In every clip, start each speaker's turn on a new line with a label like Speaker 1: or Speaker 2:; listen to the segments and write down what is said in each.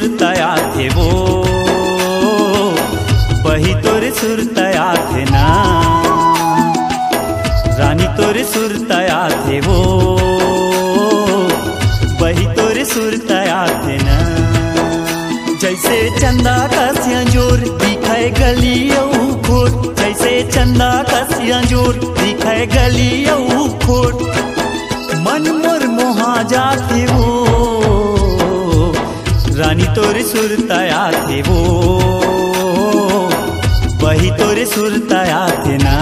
Speaker 1: सुरतया थे वो, वही तोरे सुरतया थे ना। रानी तोरे सुरतया थे वो, वही तोरे सुरतया थे ना। जैसे चंदा का सिंजूर दिखाए गलियों खोर, जैसे चंदा का सिंजूर दिखाए गलियों खोर। मन मोर मोहा जाते वो, रानी तोरे सुरतया थे वो, वही तोरे सुरतया थे ना।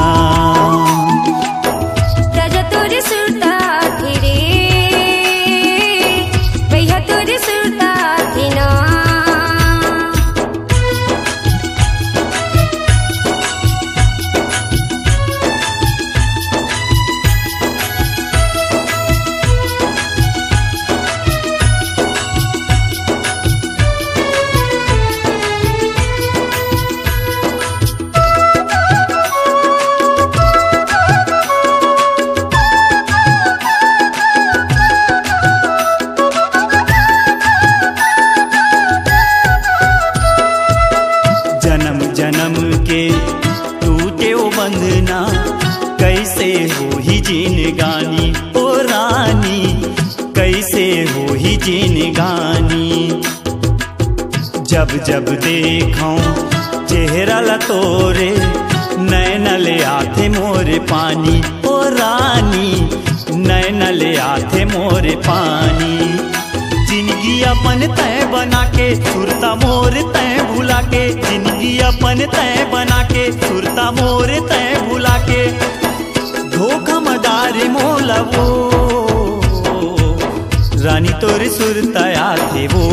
Speaker 2: राजा तोरे सुरता थे रे, भैया तोरे सुरता थे ना।
Speaker 1: जन्म जन्म के टूटे ओ बंधना, कैसे हो ही जिनगानी ओ रानी, कैसे हो ही जिनगानी। जब जब देखूं चेहरा ला तोरे, नैन ले आते मोरे पानी ओ रानी, नैन ले आते मोरे पानी। जिंदगी अपन तय बना के सुरता मोर तय भुला के, जिंदगी अपन तय बना के सुरता मोर तय भुला के। धोखा मदारे मोला वो, रानी तोरे सुरतया थे वो,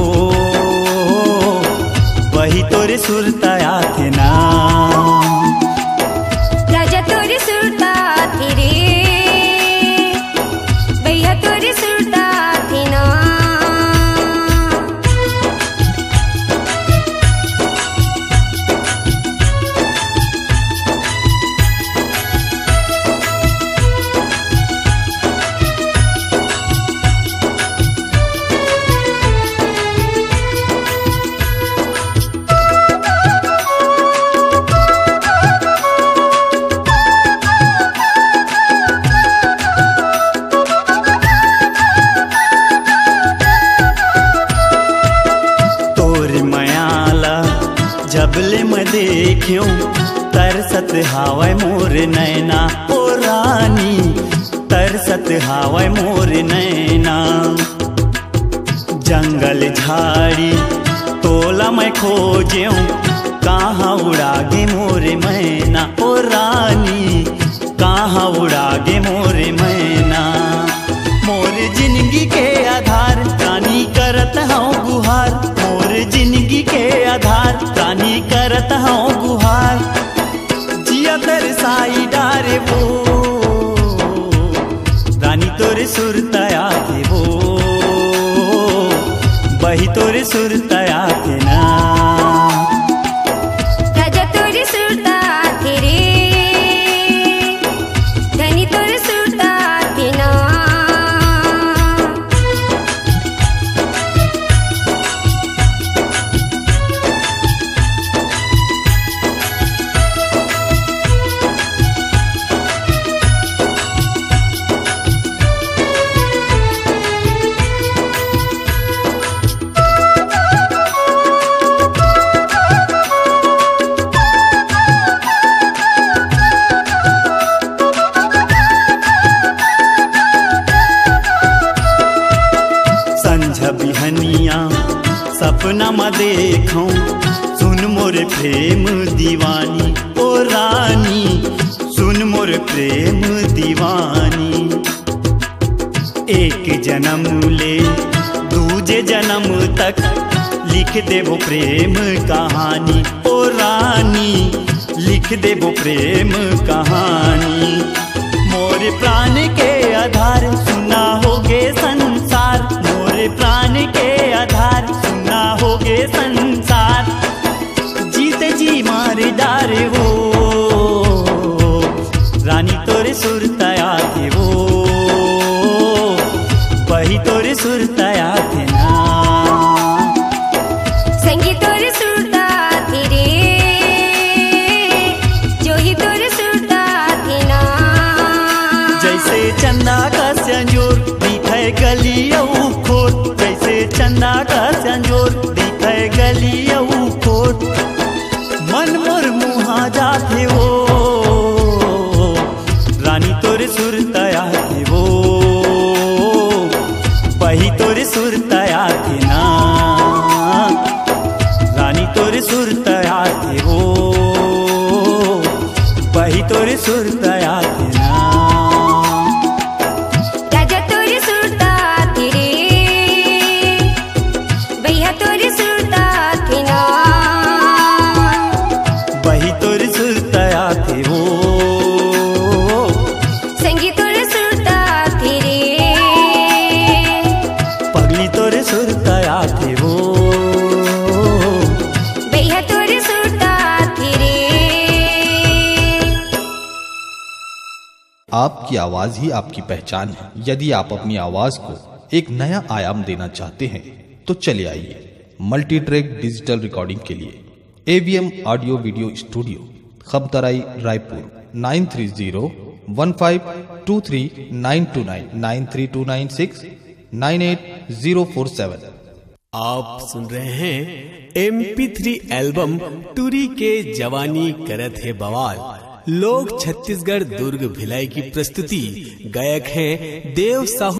Speaker 1: वही तोरे सुरतया थे ना।
Speaker 2: राजा तोरे सुरता थे रे, भैया तोरे सुरता थे ना।
Speaker 1: जबले मैं देखूं तरसत हावै मोर नैना ओ रानी, तरसत हावै मोर नैना। जंगल झाड़ी तोला मैं खोज्यूं, कहाँ उड़ागे मोरे मैना ओ रानी, कहाँ उड़ागे मोरे मैना। मोर जिंदगी के आधार रानी करत हूँ गुहार, मोर जिंदगी के आधार रानी करत हूँ गुहार। जिया तरसाई डारे वो, रानी तोरे सुरतया थे वो, वही तोरे सुरतया थे ना।
Speaker 2: राजा तोरे सुरता थे रे, धनी तोरे सुरता थे ना।
Speaker 1: बिहनिया सपना में देखूं, सुन मोर प्रेम दीवानी ओ रानी, सुन मोर प्रेम दीवानी। एक जन्म ले दूजे जन्म तक लिख देबो प्रेम कहानी ओ रानी, लिख देबो प्रेम कहानी। मोर प्राण के आधार सुना होगे संसार, मोर प्राण के आधार सुना होगे संसार। जीते जी मार डारे वो, रानी तोरे सुरतया थे वो, वही तोरे सुरतया थे ना।
Speaker 3: आपकी आवाज ही आपकी पहचान है। यदि आप अपनी आवाज को एक नया आयाम देना चाहते हैं तो चले आइए मल्टी ट्रैक डिजिटल रिकॉर्डिंग के लिए AVM audio video studio, Khabtarai, Raipur 9301523929 9329698047।
Speaker 4: आप सुन रहे हैं MP3 एल्बम टूरी के जवानी करत है बवाल। लोग छत्तीसगढ़ दुर्ग भिलाई की प्रस्तुति, गायक हैं देव साहू।